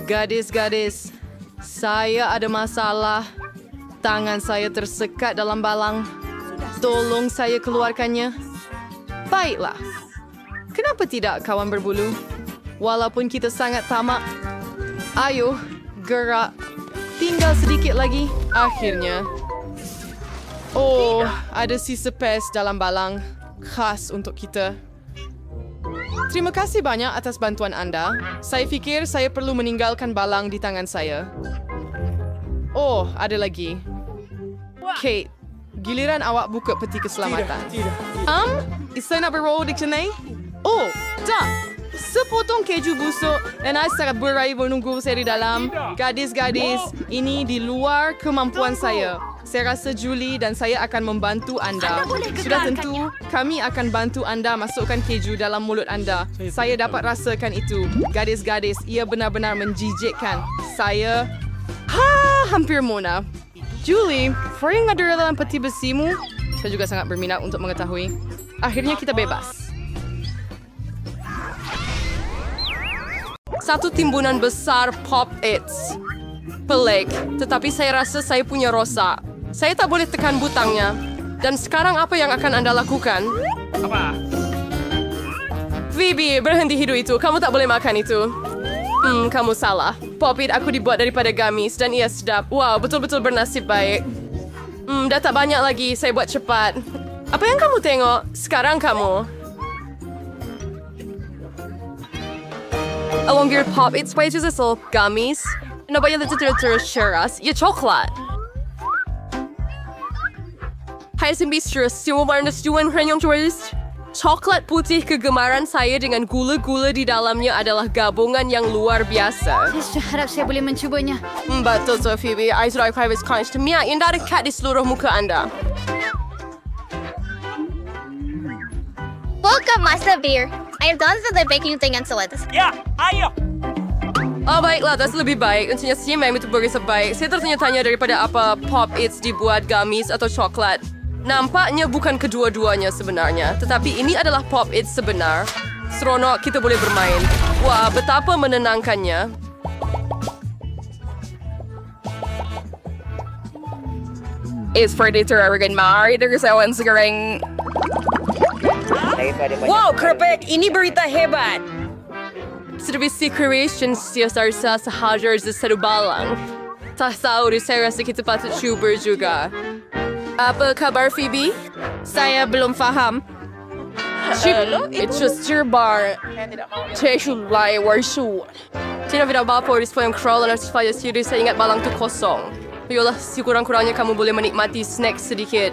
gadis-gadis. Saya ada masalah. Tangan saya tersekat dalam balang. Tolong saya keluarkannya. Baiklah. Kenapa tidak, kawan berbulu? Walaupun kita sangat tamak. Ayo, gerak. Tinggal sedikit lagi. Akhirnya. Oh, ada sisa pes dalam balang. Khas untuk kita. Terima kasih banyak atas bantuan anda. Saya fikir saya perlu meninggalkan balang di tangan saya. Oh, ada lagi. Kate, giliran awak buka peti keselamatan. Saya nak berroll di sini? Oh, tak. Sepotong keju busuk dan saya sangat berai menunggu saya di dalam. Gadis-gadis, ini di luar kemampuan saya. Saya rasa Julie dan saya akan membantu anda. Sudah tentu, kami akan bantu anda masukkan keju dalam mulut anda. Saya dapat rasakan itu. Gadis-gadis, ia benar-benar menjijikkan. Saya hampir mona. Julie, frame ada dalam peti besimu? Saya juga sangat berminat untuk mengetahui. Akhirnya kita bebas. Satu timbunan besar Pop-Its. Pelik, tetapi saya rasa saya punya rosak. Saya tak boleh tekan butangnya. Dan sekarang apa yang akan anda lakukan? Apa? Phoebe, berhenti hidup itu. Kamu tak boleh makan itu. Kamu salah. Pop-It aku dibuat daripada gamis dan ia sedap. Wow, betul-betul bernasib baik. Dah tak banyak lagi. Saya buat cepat. Apa yang kamu tengok? Sekarang kamu. Along your Pop-Its wages is all gamis. Nampak yang terus ia coklat. Hai sembistru, semua warna sejuan yang tourist. Coklat putih kegemaran saya dengan gula-gula di dalamnya adalah gabungan yang luar biasa. Saya harap saya boleh mencubanya. Betul, Phoebe. I sudah private conch. Mia, indah dekat di seluruh muka anda. Welcome, Master Beer. I have done the baking thing and salads. Ya, ayo. Oh, baiklah, das lebih baik. Untungnya si memang itu begitu baik. Saya tertanya-tanya daripada apa Pop-Its dibuat gamis atau coklat. Nampaknya bukan kedua-duanya sebenarnya. Tetapi ini adalah Pop-Its sebenar. Seronok kita boleh bermain. Wah, betapa menenangkannya. It's pretty terrific and married. There's one sekarang. Wow, kerepek! Ini berita hebat! Servisi creation siasarsa sehajar satu balang. Tak tahu, saya rasa kita patut cuba juga. Apa kabar, Phoebe? Saya belum faham. Itu serbar. Cesulai warsu. Tidak ada apa-apa di sepanjang crawl dan supaya saya ingat balang itu kosong. Yolah, sekurang-kurangnya kamu boleh menikmati snack sedikit.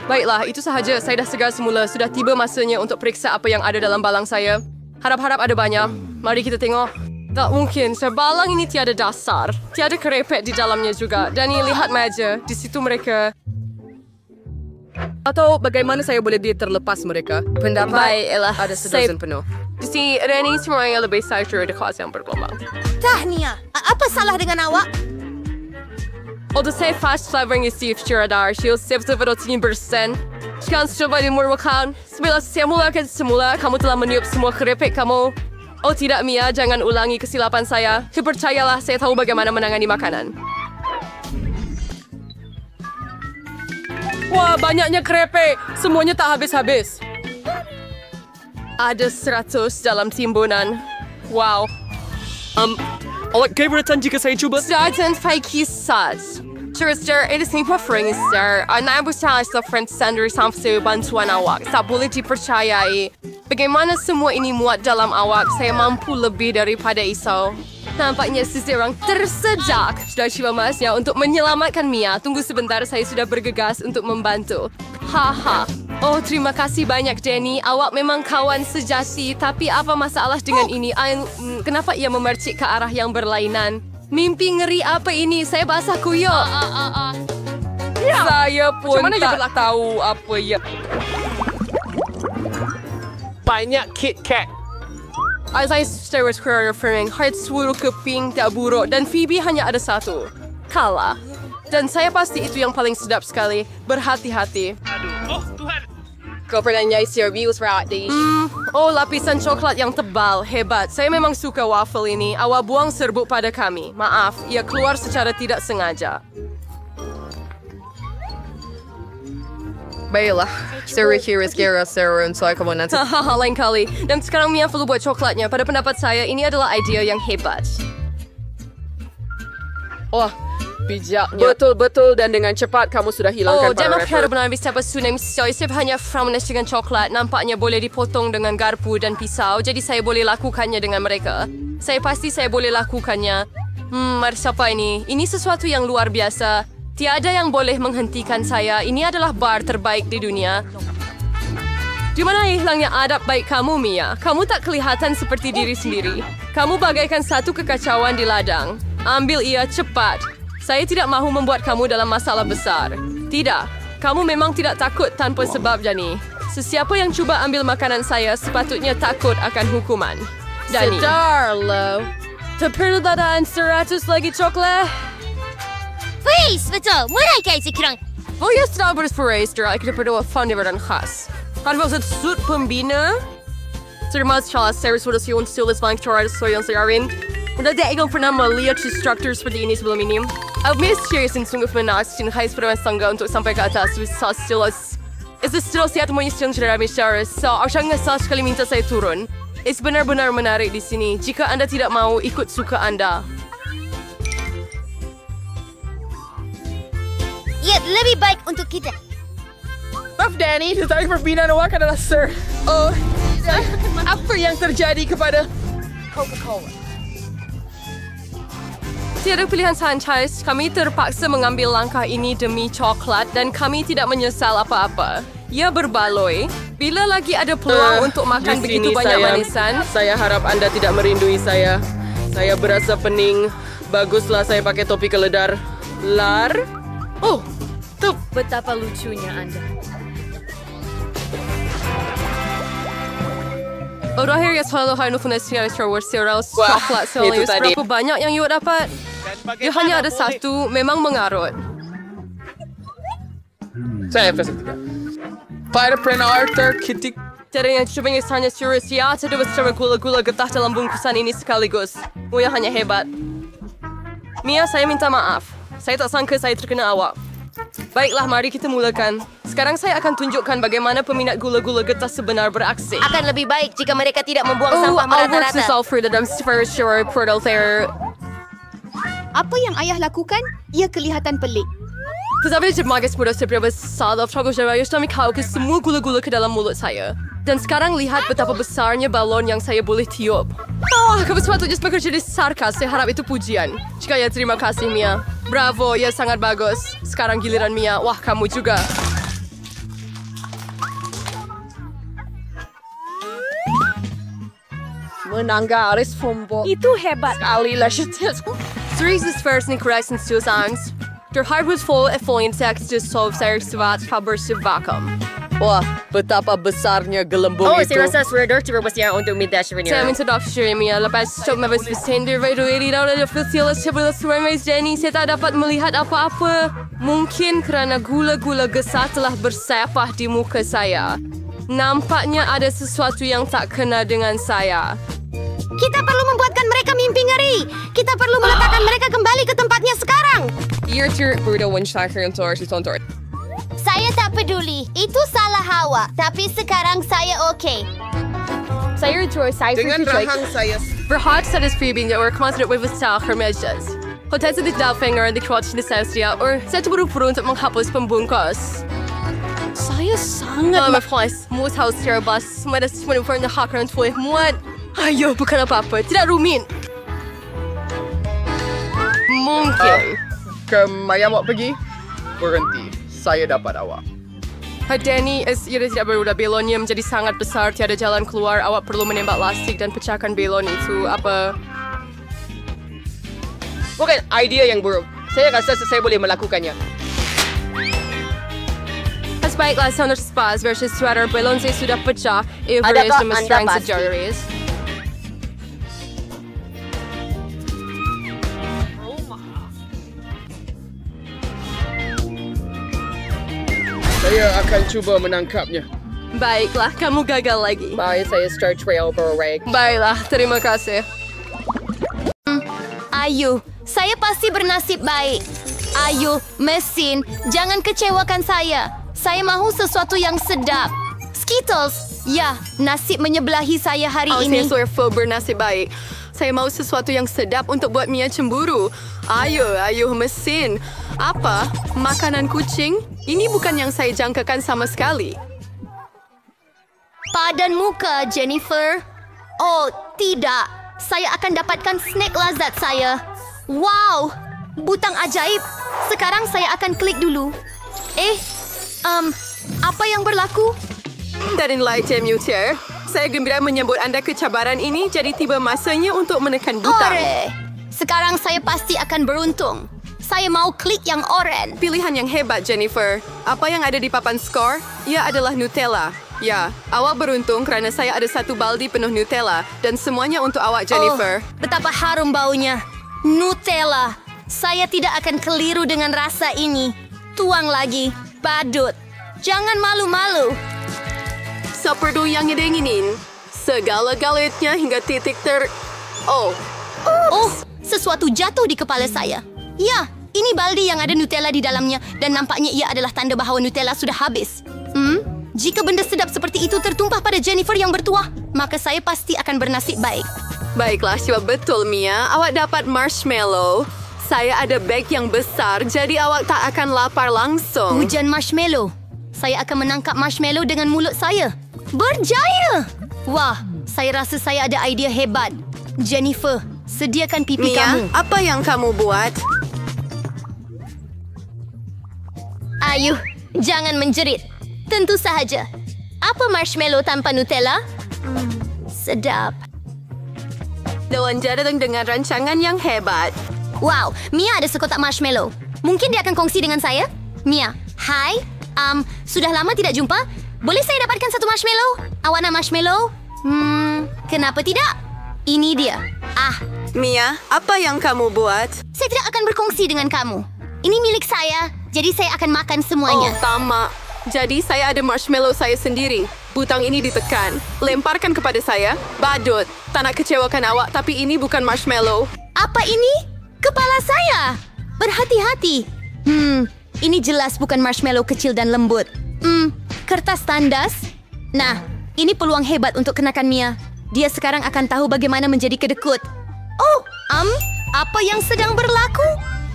Baiklah, itu sahaja. Saya dah segar semula. Sudah tiba masanya untuk periksa apa yang ada dalam balang saya. Harap-harap ada banyak. Mari kita tengok. Tak mungkin. Balang ini tiada dasar. Tiada kerepek di dalamnya juga. Dan lihat meja. Di situ mereka. Atau bagaimana saya boleh terlepas mereka? Pendapat ada sedozen penuh. Di sini, Reni semuanya lebih satur di kelas yang bergelombang. Tahniah. Apa salah dengan awak? Although saya fast flavoring isi radar, saya betul-betul 100%. Sekarang coba dimurmukan. Sebelum saya mulakan semula, kamu telah meniup semua keripik kamu. Oh tidak, Mia, jangan ulangi kesilapan saya. Percayalah, saya tahu bagaimana menangani makanan. Wah, banyaknya keripik. Semuanya tak habis-habis. Ada 100 dalam timbunan. Wow. Awak keberatan jika saya cuba? Sergeant Faiki Saz. Sir, ini semua free, sir. Anda berusaha friend sender sampai bantuan awak. Tak boleh dipercayai. Bagaimana semua ini muat dalam awak? Saya mampu lebih daripada iso. Nampaknya seseorang tersedak sudah cuba emasnya untuk menyelamatkan Mia. Tunggu sebentar, saya sudah bergegas untuk membantu. Haha. Oh, terima kasih banyak, Danny. Awak memang kawan sejati. Tapi apa masalah dengan ini? Kenapa ia memercik ke arah yang berlainan? Mimpi ngeri apa ini? Saya basah kuyup. Saya pun tak tahu apa ya. Banyak KitKat. Saya Star Wars Courier Framing, Heart seluruh keping tak buruk dan Phoebe hanya ada satu. Kalah. Dan saya pasti itu yang paling sedap sekali. Berhati-hati. Oh, Tuhan. Kau pernah nyai serius Radish? Oh, lapisan coklat yang tebal. Hebat. Saya memang suka waffle ini. Awak buang serbuk pada kami. Maaf, ia keluar secara tidak sengaja. Baiklah, Sarah kira Sarah untuk kamu nanti. Hahaha, lain kali. Dan sekarang Mia perlu buat coklatnya. Pada pendapat saya, ini adalah idea yang hebat. Wah, bijaknya. Betul-betul dan dengan cepat kamu sudah hilangkan para rapper. Benar bisa bersunai saya hanya frownes dengan coklat. Nampaknya boleh dipotong dengan garpu dan pisau. Jadi saya boleh lakukannya dengan mereka. Saya pasti saya boleh lakukannya. Mari siapa ini? Ini sesuatu yang luar biasa. Tiada yang boleh menghentikan saya. Ini adalah bar terbaik di dunia. Di mana hilangnya adab baik kamu, Mia? Kamu tak kelihatan seperti diri sendiri. Kamu bagaikan satu kekacauan di ladang. Ambil ia cepat. Saya tidak mahu membuat kamu dalam masalah besar. Tidak. Kamu memang tidak takut tanpa sebab, Dani. Sesiapa yang cuba ambil makanan saya sepatutnya takut akan hukuman. Dani. Sedar, lo. Perlu dadaan 100 lagi coklat? Please, betul. Mulai kayak sekarang. Oh ya, sudah berseparai. Kita berdua founder dan khas. Kan maksud sud pembina? Terima kasih, saya sudah siap tulis bank cara sesuai yang saya arin. Udah tak ingin pernah melihat struktur seperti ini sebelum ini. Aku serius dan sungguh menaksir hai seperti sangga untuk sampai ke atas. Stilos. Itu stilos sihat menyiapkan cerita misalnya. So, aku sangat sekali minta saya turun. Itu benar-benar menarik di sini. Jika Anda tidak mau ikut suka Anda. Ya, lebih baik untuk kita. Maaf, Danny. Tetapi perbinaan awak adalah Sir. Oh, apa yang terjadi kepada Coca-Cola? Tiada pilihan santai. Kami terpaksa mengambil langkah ini demi coklat dan kami tidak menyesal apa-apa. Ia berbaloi. Bila lagi ada peluang untuk makan begitu banyak manisan. Saya harap Anda tidak merindui saya. Saya berasa pening. Baguslah saya pakai topi keledar. Lar? Oh, tuh. Betapa lucunya Anda. Terakhir ya selalu harus punya Star Wars cereals coklat serius. Berapa banyak yang you dapat? Dia hanya ada satu, memang mengarut. Saya F3. Para Arthur Kitty. Jadi yang coba ngisahnya serius ya, tidak bersama gula-gula getah dalam bungkusan ini sekaligus. Muya hanya hebat. Mia, saya minta maaf. Saya tak sangka saya terkena awak. Baiklah, mari kita mulakan. Sekarang saya akan tunjukkan bagaimana peminat gula-gula getah sebenar beraksi. Akan lebih baik jika mereka tidak membuang sampah merata-rata. Apa yang ayah lakukan? Ia kelihatan pelik. Tetapi jemagas muda seberapa salah saya kau ke semua gula-gula ke dalam mulut saya. Dan sekarang lihat betapa besarnya balon yang saya boleh tiup. Oh, kamu sepatutnya bekerja di sarkas. Saya harap itu pujian. Jika ya, terima kasih, Mia. Bravo, ya sangat bagus. Sekarang giliran Mia. Wah, kamu juga. Menanggaris fumbo. Itu hebat. Sekali lah. Series is first in Christ and two songs. Der heart was full of fluent text to solve saya sebat kabar vacuum. Wah, betapa besarnya gelembung itu. Saya rasa sudah cukup besar untuk minta souvenir. Saya minta dokter Mia lepas cok mabes bersendir video dalam official sebelah Surprise Jenny. Saya tak dapat melihat apa-apa. Mungkin kerana gula-gula gesah telah bersepah di muka saya. Nampaknya ada sesuatu yang tak kena dengan saya. Kita perlu membuatkan mereka mimpi ngeri. Kita perlu meletakkan mereka kembali ke tempatnya sekarang. Saya tak peduli. Itu salah Hawa. Tapi sekarang saya okey. Saya terusai dengan rahang saya. Berhad saya Phoebe yang berkonsentrasi with style hermejas. Hotel sedikit dalfinger di crotch di saya saya terburu-buru untuk menghapus pembungkus. Saya sangat Mas, mus haus terbas. Semua semua pernah hakaran tuai muat. Ayo, bukan apa-apa. Tidak rumit. mungkin. Kemana awak pergi? Berhenti. Saya dapat awak. Danny, ia tidak berudah belonnya menjadi sangat besar. Tiada jalan keluar. Awak perlu menembak lastik dan pecahkan belon itu. Apa? Bukan idea yang buruk. Saya rasa saya boleh melakukannya. Baiklah, Sound Spas versus Sweater. Belon saya sudah pecah. Everest nama strength sejarahis. Saya akan cuba menangkapnya. Baiklah, kamu gagal lagi. Baik, saya start trail berreg. Baiklah, terima kasih. Ayu, saya pasti bernasib baik. Ayu, mesin, jangan kecewakan saya. Saya mahu sesuatu yang sedap. Skittles. Ya, nasib menyebelahi saya hari ini. Saya bernasib baik. Saya mahu sesuatu yang sedap untuk buat Mia cemburu. Ayo, mesin. Apa? Makanan kucing? Ini bukan yang saya jangkakan sama sekali. Padan muka, Jennifer. Oh, tidak. Saya akan dapatkan snack lazat saya. Wow, butang ajaib. Sekarang saya akan klik dulu. Apa yang berlaku? Dari Light Muter, saya gembira menyambut anda kecabaran ini, jadi tiba masanya untuk menekan butang. Ore! Sekarang saya pasti akan beruntung. Saya mau klik yang oranye. Pilihan yang hebat, Jennifer. Apa yang ada di papan skor? Ia adalah Nutella. Ya, awak beruntung kerana saya ada satu baldi penuh Nutella dan semuanya untuk awak, Jennifer. Oh, betapa harum baunya. Nutella. Saya tidak akan keliru dengan rasa ini. Tuang lagi. Badut. Jangan malu-malu. Seperti yang diinginin. Segala-galanya hingga titik Oh, sesuatu jatuh di kepala saya. Ya, ini baldi yang ada Nutella di dalamnya dan nampaknya ia adalah tanda bahawa Nutella sudah habis. Jika benda sedap seperti itu tertumpah pada Jennifer yang bertuah, maka saya pasti akan bernasib baik. Baiklah, sebab betul, Mia. Awak dapat marshmallow. Saya ada bag yang besar, jadi awak tak akan lapar langsung. Hujan marshmallow. Saya akan menangkap marshmallow dengan mulut saya. Berjaya! Wah, saya rasa saya ada idea hebat. Jennifer, sediakan pipi Mia, kamu. apa yang kamu buat? Ayu, jangan menjerit. Tentu sahaja. Apa marshmallow tanpa Nutella? Sedap. Dewan datang dengan rancangan yang hebat. Wow, Mia ada sekotak marshmallow. Mungkin dia akan kongsi dengan saya? Mia, hai. Sudah lama tidak jumpa. Boleh saya dapatkan satu marshmallow? Awak nak marshmallow? Kenapa tidak? Ini dia. Mia, apa yang kamu buat? Saya tidak akan berkongsi dengan kamu. Ini milik saya, jadi saya akan makan semuanya. Oh, tamak. Jadi saya ada marshmallow saya sendiri. Butang ini ditekan. Lemparkan kepada saya. Badut. Tak nak kecewakan awak, tapi ini bukan marshmallow. Apa ini? Kepala saya. Berhati-hati. Ini jelas bukan marshmallow kecil dan lembut. Kertas tandas. Nah, ini peluang hebat untuk kenakan Mia. Dia sekarang akan tahu bagaimana menjadi kedekut. Apa yang sedang berlaku?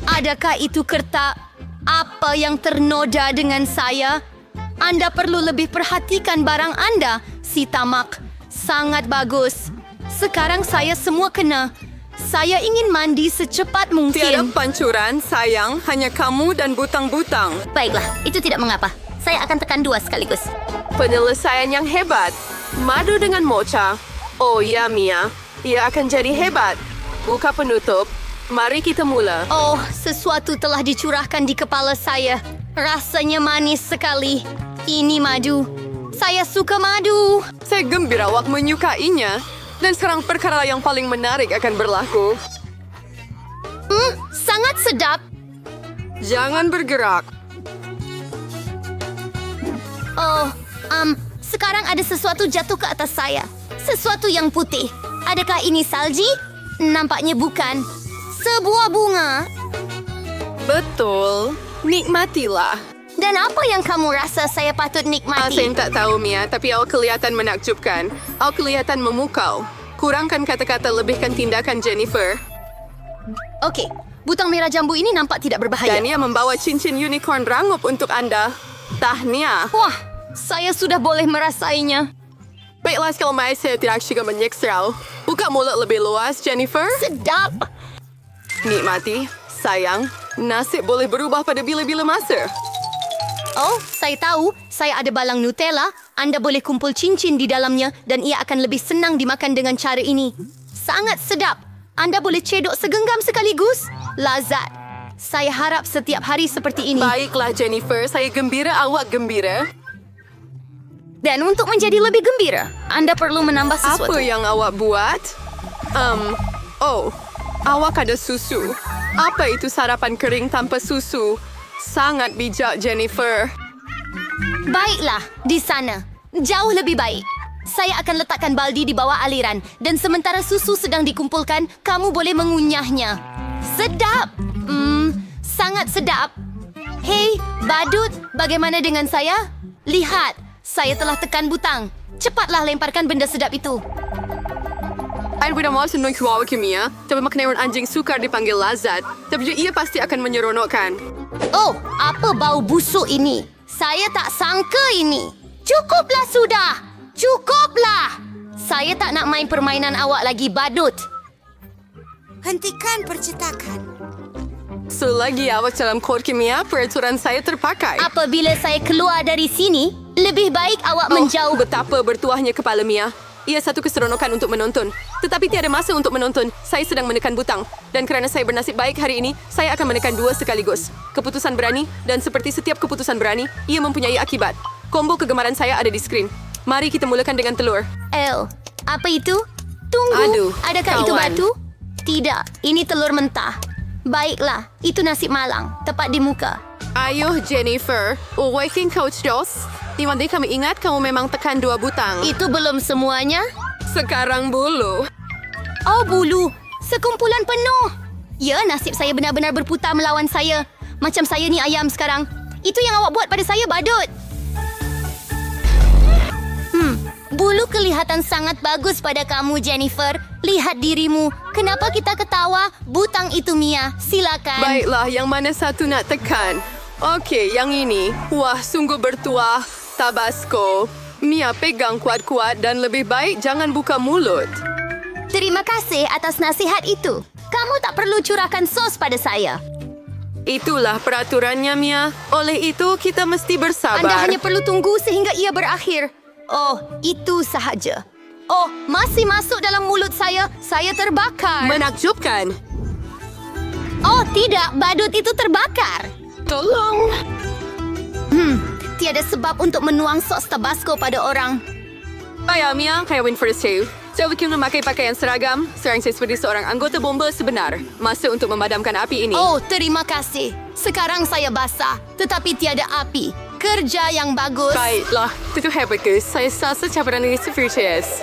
Adakah itu kertas? Apa yang ternoda dengan saya? Anda perlu lebih perhatikan barang Anda, si tamak. Sangat bagus. Sekarang saya semua kena. Saya ingin mandi secepat mungkin. Tiada pancuran, sayang. Hanya kamu dan butang-butang. Baiklah, itu tidak mengapa. Saya akan tekan 2 sekaligus. Penyelesaian yang hebat. Madu dengan mocha. Oh ya, Mia. Ia akan jadi hebat. Buka penutup. Mari kita mula. Oh, sesuatu telah dicurahkan di kepala saya. Rasanya manis sekali. Ini madu. Saya suka madu. Saya gembira awak menyukainya. Dan sekarang perkara yang paling menarik akan berlaku. Sangat sedap. Jangan bergerak. Oh, sekarang ada sesuatu jatuh ke atas saya. Sesuatu yang putih. Adakah ini salji? Nampaknya bukan. Sebuah bunga. Betul. Nikmatilah. Dan apa yang kamu rasa saya patut nikmati? Saya tak tahu, Mia, tapi awak kelihatan menakjubkan. Awak kelihatan memukau. Kurangkan kata-kata, lebihkan tindakan, Jennifer. Okey, butang merah jambu ini nampak tidak berbahaya. Dan ia membawa cincin unicorn rangup untuk anda. Tahniah. Wah, saya sudah boleh merasainya. Baiklah, sekali mai saya tidak juga menyeksa. Buka mulut lebih luas, Jennifer. Sedap. Nikmati. Sayang, nasib boleh berubah pada bila-bila masa. Oh, saya tahu. Saya ada balang Nutella. Anda boleh kumpul cincin di dalamnya dan ia akan lebih senang dimakan dengan cara ini. Sangat sedap. Anda boleh cedok segenggam sekaligus. Lazat. Saya harap setiap hari seperti ini. Baiklah, Jennifer. Saya gembira awak gembira. Dan untuk menjadi lebih gembira, Anda perlu menambah sesuatu. Apa yang awak buat? Awak ada susu. Apa itu sarapan kering tanpa susu? Sangat bijak, Jennifer. Baiklah, di sana. Jauh lebih baik. Saya akan letakkan baldi di bawah aliran dan sementara susu sedang dikumpulkan, kamu boleh mengunyahnya. Sedap! Sangat sedap. Hei, badut, bagaimana dengan saya? Lihat, saya telah tekan butang. Cepatlah lemparkan benda sedap itu. Saya tidak mahu senang kuawa kimia, tapi makanan anjing sukar dipanggil lazat. Tapi ia pasti akan menyeronokkan. Oh, apa bau busuk ini? Saya tak sangka ini. Cukuplah sudah. Cukuplah. Saya tak nak main permainan awak lagi, badut. Hentikan percetakan. Selagi awak dalam kod kimia, peraturan saya terpakai. Apabila saya keluar dari sini, lebih baik awak menjauh. Betapa bertuahnya kepala Mia. Ia satu keseronokan untuk menonton. Tetapi tiada masa untuk menonton. Saya sedang menekan butang. Dan kerana saya bernasib baik hari ini, saya akan menekan 2 sekaligus. Keputusan berani, dan seperti setiap keputusan berani, ia mempunyai akibat. Kombo kegemaran saya ada di skrin. Mari kita mulakan dengan telur. Apa itu? Tunggu, Aduh, adakah kawan. itu batu? Tidak, ini telur mentah. Baiklah, itu nasi malang, tepat di muka. Ayuh, Jennifer. Waking Coach Dos. Di mana kami ingat kamu memang tekan 2 butang. Itu belum semuanya. Sekarang bulu. Oh, bulu. Sekumpulan penuh. Ya, nasib saya benar-benar berputar melawan saya. Macam saya ni ayam sekarang. Itu yang awak buat pada saya, badut. Bulu kelihatan sangat bagus pada kamu, Jennifer. Lihat dirimu. Kenapa kita ketawa? Butang itu, Mia. Silakan. Baiklah, yang mana satu nak tekan? Okey, yang ini. Wah, sungguh bertuah. Tabasco. Mia pegang kuat-kuat dan lebih baik jangan buka mulut. Terima kasih atas nasihat itu. Kamu tak perlu curahkan sos pada saya. Itulah peraturannya, Mia. Oleh itu, kita mesti bersabar. Anda hanya perlu tunggu sehingga ia berakhir. Oh, itu sahaja. Oh, masih masuk dalam mulut saya. Saya terbakar. Menakjubkan. Oh, tidak. Badut itu terbakar. Tolong. Tiada sebab untuk menuang sos Tabasco pada orang. Baiklah, Mia. Saya win for the show. Saya bikin memakai pakaian seragam. Sekarang saya seperti seorang anggota bomba sebenar. Masa untuk memadamkan api ini. Oh, terima kasih. Sekarang saya basah, tetapi tiada api. Kerja yang bagus. Baiklah, itu hebat, guys. Saya rasa cabaran ini serius.